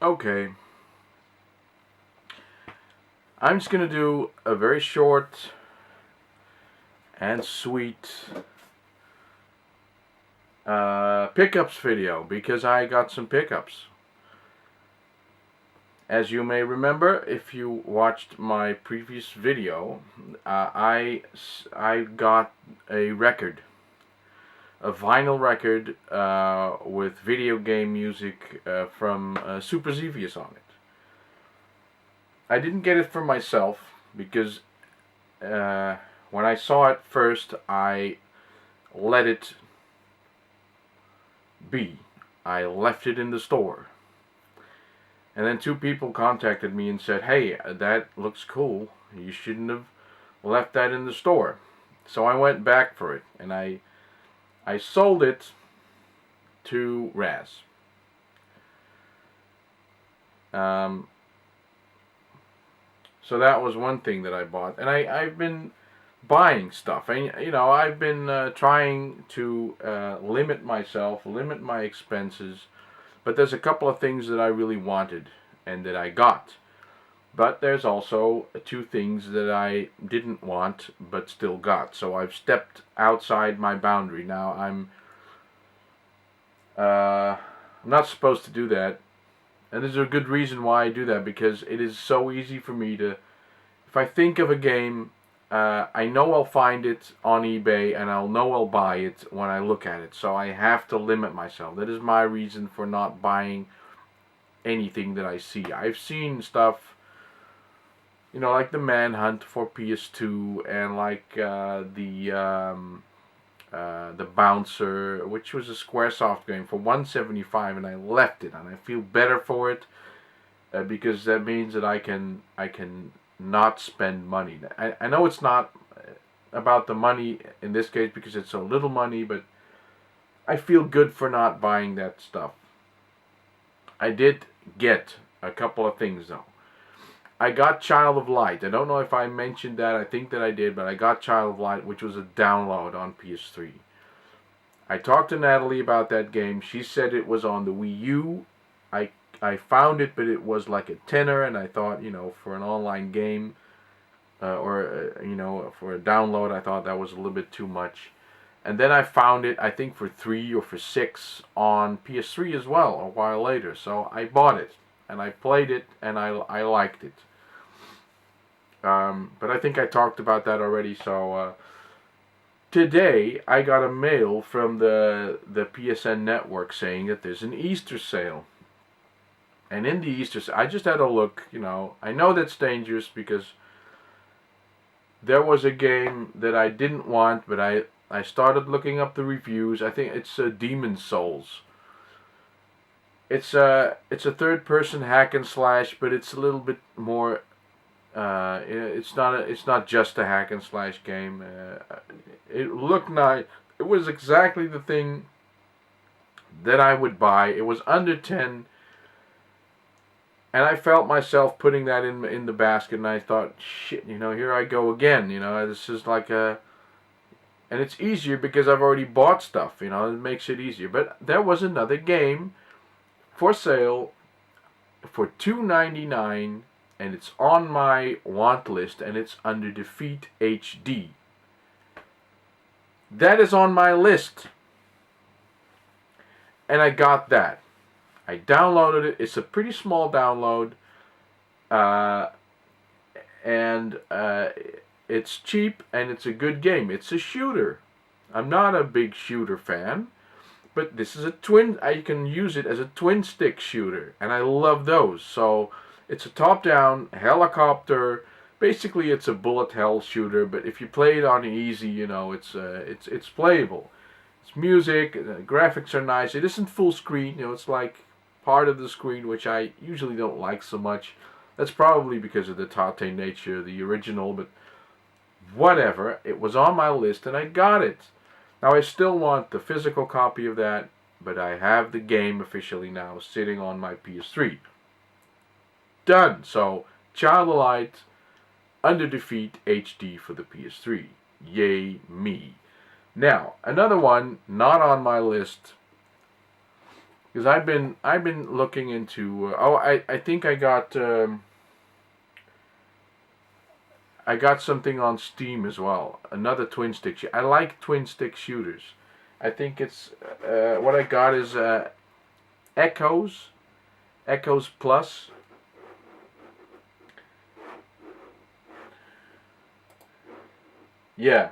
Okay, I'm just gonna do a very short and sweet pickups video because I got some pickups. As you may remember, if you watched my previous video, I got a record, a vinyl record with video game music from Super Xevious on it. I didn't get it for myself because when I saw it first, I let it be. I left it in the store. And then two people contacted me and said, "Hey, that looks cool. You shouldn't have left that in the store." So I went back for it and I sold it to Raz. Um, so that was one thing that I bought, and I've been buying stuff. And I've been trying to limit myself, limit my expenses. But there's a couple of things that I really wanted and that I got. But there's also two things that I didn't want but still got. So I've stepped outside my boundary. Now I'm not supposed to do that. And there's a good reason why I do that, because it is so easy for me to, if I think of a game, I know I'll find it on eBay and I'll know I'll buy it when I look at it. So I have to limit myself. That is my reason for not buying anything that I see. I've seen stuff, like the Manhunt for PS2 and like the Bouncer, which was a SquareSoft game for $175, and I left it, and I feel better for it because that means that I can not spend money. I know it's not about the money in this case because it's so little money, but I feel good for not buying that stuff. I did get a couple of things though. I got Child of Light. I don't know if I mentioned that. I think that I did, but I got Child of Light, which was a download on PS3. I talked to Natalie about that game. She said it was on the Wii U. I found it, but it was like a tenner, and I thought, for an online game, or for a download, I thought that was a little bit too much. And then I found it, I think for $3 or for $6 on PS3 as well, a while later. So I bought it, and I played it, and I liked it. But I think I talked about that already. So today I got a mail from the PSN network saying that there's an Easter sale. And in the Easter sale, I just had a look. I know that's dangerous because there was a game that I didn't want, but I started looking up the reviews. I think it's Demon's Souls. It's a third-person hack and slash, but it's a little bit more. It's not just a hack and slash game. It looked nice. It was exactly the thing that I would buy. It was under 10, and I felt myself putting that in the basket. And I thought, shit, here I go again. This is like a. And it's easier because I've already bought stuff. It makes it easier. But there was another game for sale for $2.99. And it's on my want list, and it's under Defeat HD. That is on my list. And I got that. I downloaded it. It's a pretty small download. And it's cheap, and it's a good game. It's a shooter. I'm not a big shooter fan, but this is a twin. I can use it as a twin stick shooter, and I love those. So it's a top-down helicopter. Basically, it's a bullet hell shooter. But if you play it on easy, it's playable. It's music. The graphics are nice. It isn't full screen. It's like part of the screen, which I usually don't like so much. That's probably because of the Tate nature of the original. But whatever. It was on my list, and I got it. Now I still want the physical copy of that, but I have the game officially now sitting on my PS3. Done. So, Child of Light, under Defeat HD for the PS3. Yay me. Now, another one not on my list Because I've been looking into. I think I got something on Steam as well. Another twin stick. I like twin stick shooters. I think it's what I got is Echoes, Echoes Plus. Yeah,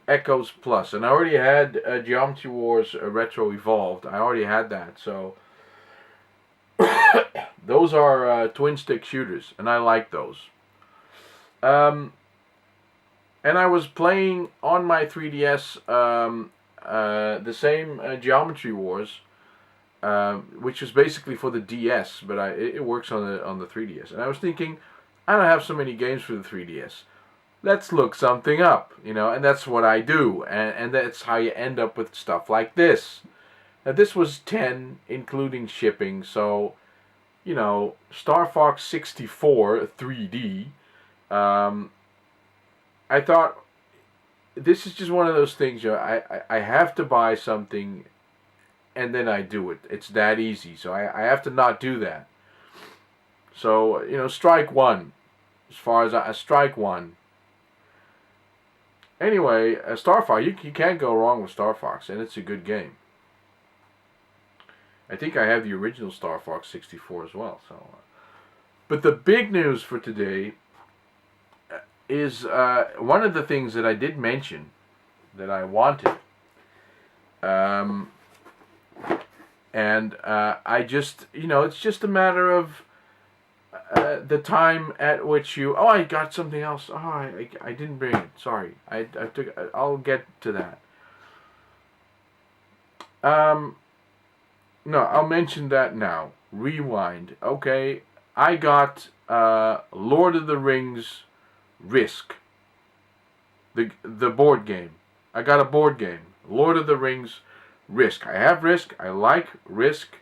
Echoes Plus, and I already had Geometry Wars Retro Evolved. I already had that, so those are twin stick shooters, and I like those. Um, and I was playing on my 3DS the same Geometry Wars, which was basically for the DS, but it works on the 3DS. And I was thinking, I don't have so many games for the 3DS. Let's look something up, and that's what I do, and that's how you end up with stuff like this. Now this was 10, including shipping, so Star Fox 64 3D. Um, I thought this is just one of those things. I have to buy something, and then I do it. It's that easy. So I have to not do that. So strike one. As far as strike one. Anyway, Star Fox. You can't go wrong with Star Fox, and it's a good game. I think I have the original Star Fox 64 as well. So, but the big news for today is one of the things that I did mention that I wanted. Um, and I just, it's just a matter of the time at which you. Oh, I got something else. Oh, I didn't bring it. Sorry. I took. I'll get to that. No, I'll mention that now. Rewind. Okay, I got Lord of the Rings Risk. The board game. I got a board game. Lord of the Rings Risk. I have Risk. I like Risk.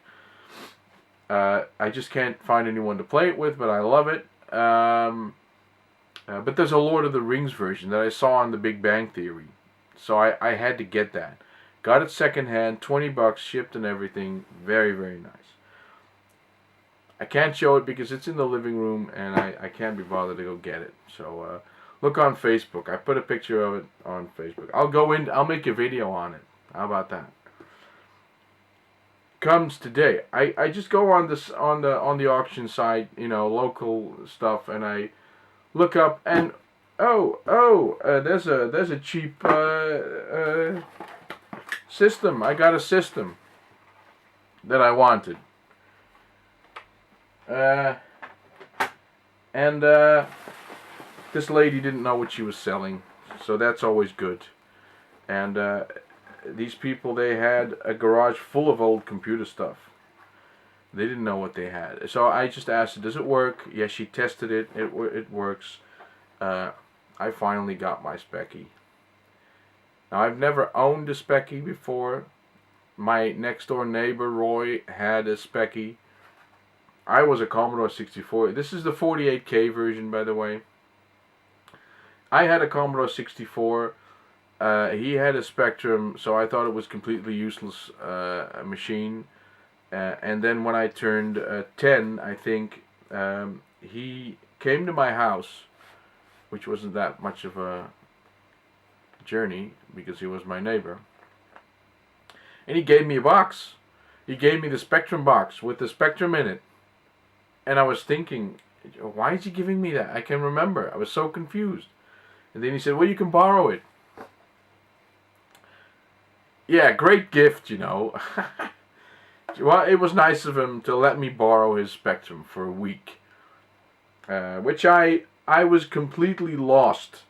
I just can't find anyone to play it with, but I love it. But there's a Lord of the Rings version that I saw on The Big Bang Theory, so I had to get that. Got it secondhand, $20, shipped and everything. Very, very nice. I can't show it because it's in the living room, and I can't be bothered to go get it. So look on Facebook. I put a picture of it on Facebook. I'll go in. I'll make a video on it. How about that? Comes today. I just go on this on the auction site, local stuff, and I look up and there's a cheap system. I got a system that I wanted. And this lady didn't know what she was selling, so that's always good. And these people, they had a garage full of old computer stuff. They didn't know what they had. So I just asked her, does it work? Yeah, she tested it. It works. I finally got my Speccy. Now, I've never owned a Speccy before. My next door neighbor, Roy, had a Speccy. I was a Commodore 64. This is the 48K version, by the way. I had a Commodore 64. He had a Spectrum, so I thought it was completely useless machine. And then when I turned 10, I think, he came to my house, which wasn't that much of a journey because he was my neighbor. And he gave me a box. He gave me the Spectrum box with the Spectrum in it. And I was thinking, why is he giving me that? I can remember. I was so confused. And then he said, well, you can borrow it. Yeah, great gift, Well, it was nice of him to let me borrow his Spectrum for a week. Which I was completely lost.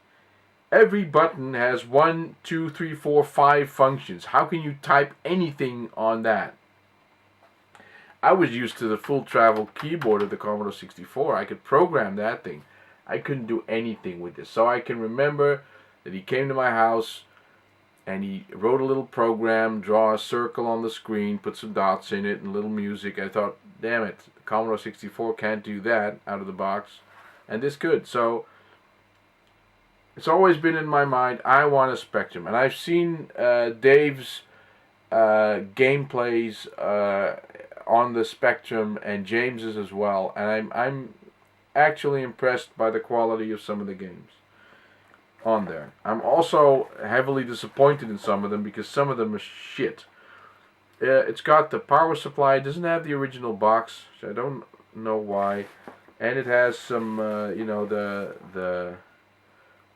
Every button has 1, 2, 3, 4, 5 functions. How can you type anything on that? I was used to the full travel keyboard of the Commodore 64. I could program that thing. I couldn't do anything with this. So I can remember that he came to my house and he wrote a little program, draw a circle on the screen, put some dots in it and a little music. I thought, damn it, the Commodore 64 can't do that out of the box. And this could. So it's always been in my mind, I want a Spectrum. And I've seen Dave's gameplays on the Spectrum and James's as well, and I'm actually impressed by the quality of some of the games on there. I'm also heavily disappointed in some of them because some of them are shit. It's got the power supply. It doesn't have the original box, which I don't know why, and it has some, you know, the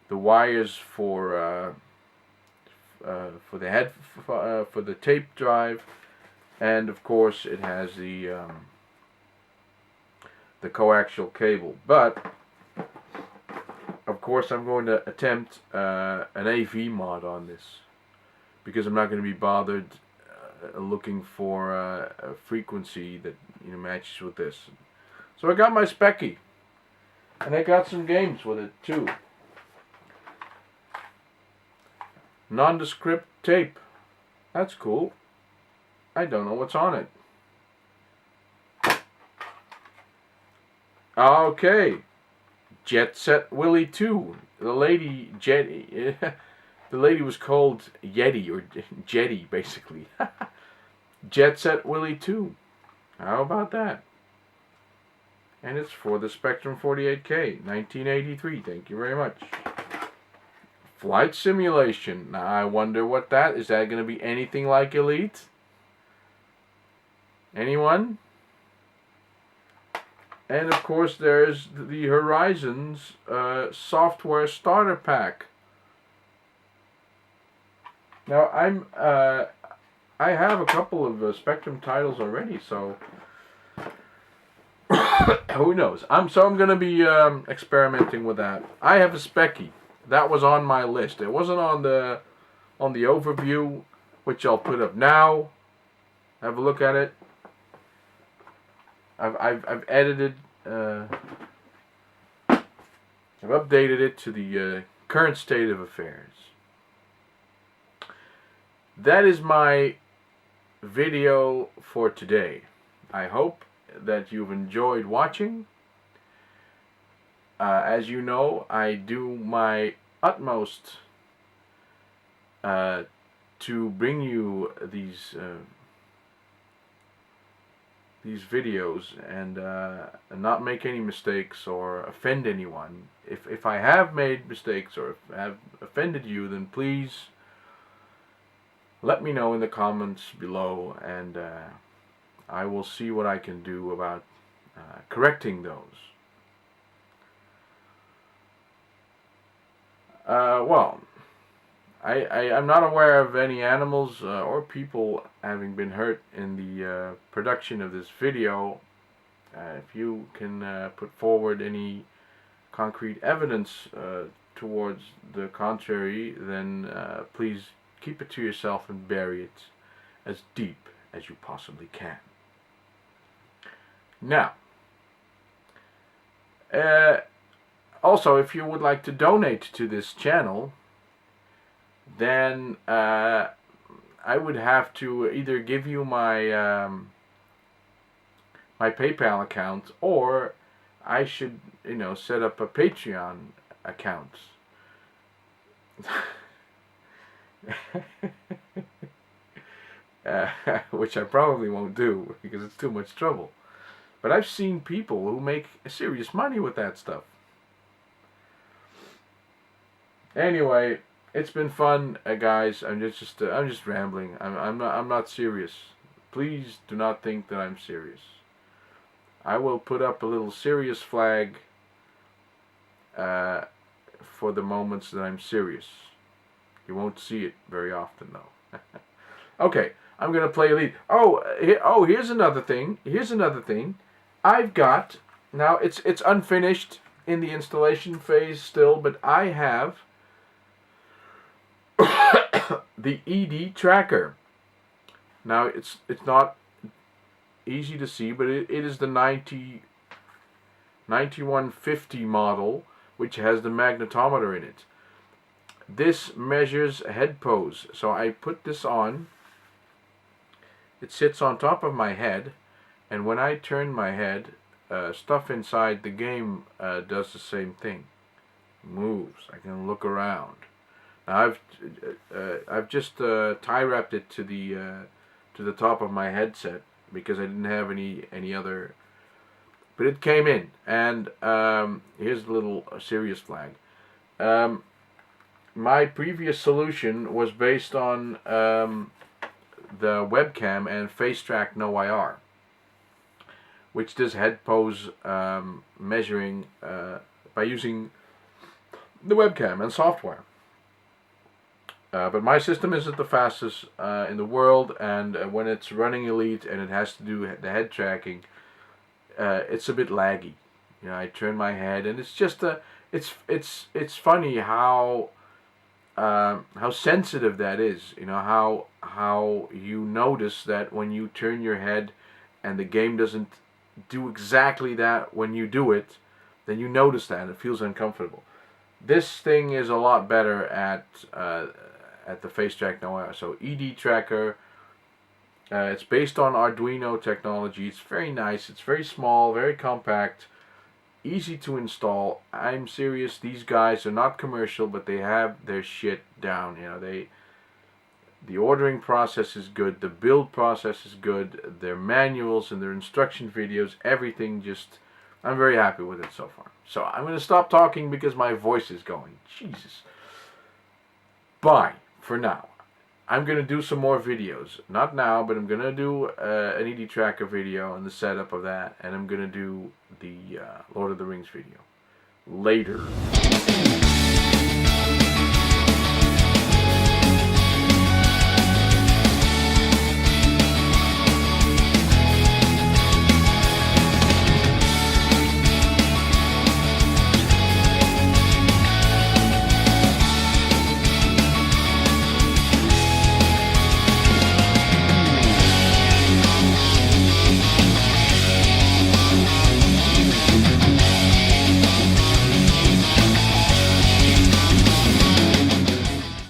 wires for the head for the tape drive, and of course it has the coaxial cable. But of course I'm going to attempt an AV mod on this because I'm not going to be bothered looking for a frequency that, you know, matches with this. So I got my Specky, and I got some games with it too. Nondescript tape. That's cool. I don't know what's on it. Okay. Jet Set Willy 2. The lady Jetty. The lady was called Yeti or Jetty basically. Jet Set Willy 2. How about that? And it's for the Spectrum 48K, 1983. Thank you very much. Flight Simulation. Now I wonder what that is. That going to be anything like Elite? Anyone? And of course there's the Horizons software starter pack. Now I have a couple of Spectrum titles already, so who knows? I'm going to be experimenting with that. I have a Specky. That was on my list. It wasn't on the overview, which I'll put up now. Have a look at it. I've edited. I've updated it to the current state of affairs. That is my video for today. I hope that you've enjoyed watching. As you know, I do my utmost to bring you these videos and not make any mistakes or offend anyone. If I have made mistakes or if I have offended you, then please let me know in the comments below, and I will see what I can do about correcting those. Well, I'm not aware of any animals or people having been hurt in the production of this video. If you can put forward any concrete evidence towards the contrary, then please keep it to yourself and bury it as deep as you possibly can. Now, also, if you would like to donate to this channel, then I would have to either give you my my PayPal account, or I should, you know, set up a Patreon account. Which I probably won't do because it's too much trouble. But I've seen people who make serious money with that stuff. Anyway, it's been fun, guys. I'm just rambling. I'm not serious. Please do not think that I'm serious. I will put up a little serious flag for the moments that I'm serious. You won't see it very often, though. Okay, I'm gonna play Elite. Here's another thing. I've got, now it's unfinished in the installation phase still, but I have the ED tracker. Now it's not easy to see, but it is the 9150 model, which has the magnetometer in it. This measures head pose. So I put this on. It sits on top of my head, and when I turn my head, stuff inside the game does the same thing. Moves. I can look around. I've just tie wrapped it to the top of my headset because I didn't have any other. But it came in, and here's a little serious flag. My previous solution was based on the webcam and face track no IR, which does head pose measuring by using the webcam and software. But my system isn't the fastest in the world, and when it's running Elite and it has to do the head tracking, it's a bit laggy. You know, I turn my head, and it's just it's funny how sensitive that is. You know how you notice that when you turn your head, and the game doesn't do exactly that when you do it, then you notice that and it feels uncomfortable. This thing is a lot better at the face track now. So ED tracker. It's based on Arduino technology. It's very nice. It's very small, very compact, easy to install. I'm serious. These guys are not commercial, but they have their shit down. You know, the ordering process is good. The build process is good. Their manuals and their instruction videos, everything just. I'm very happy with it so far. So I'm going to stop talking because my voice is going. Jesus. Bye for now. I'm going to do some more videos. Not now, but I'm going to do an ED Tracker video and the setup of that. And I'm going to do the Lord of the Rings video. Later.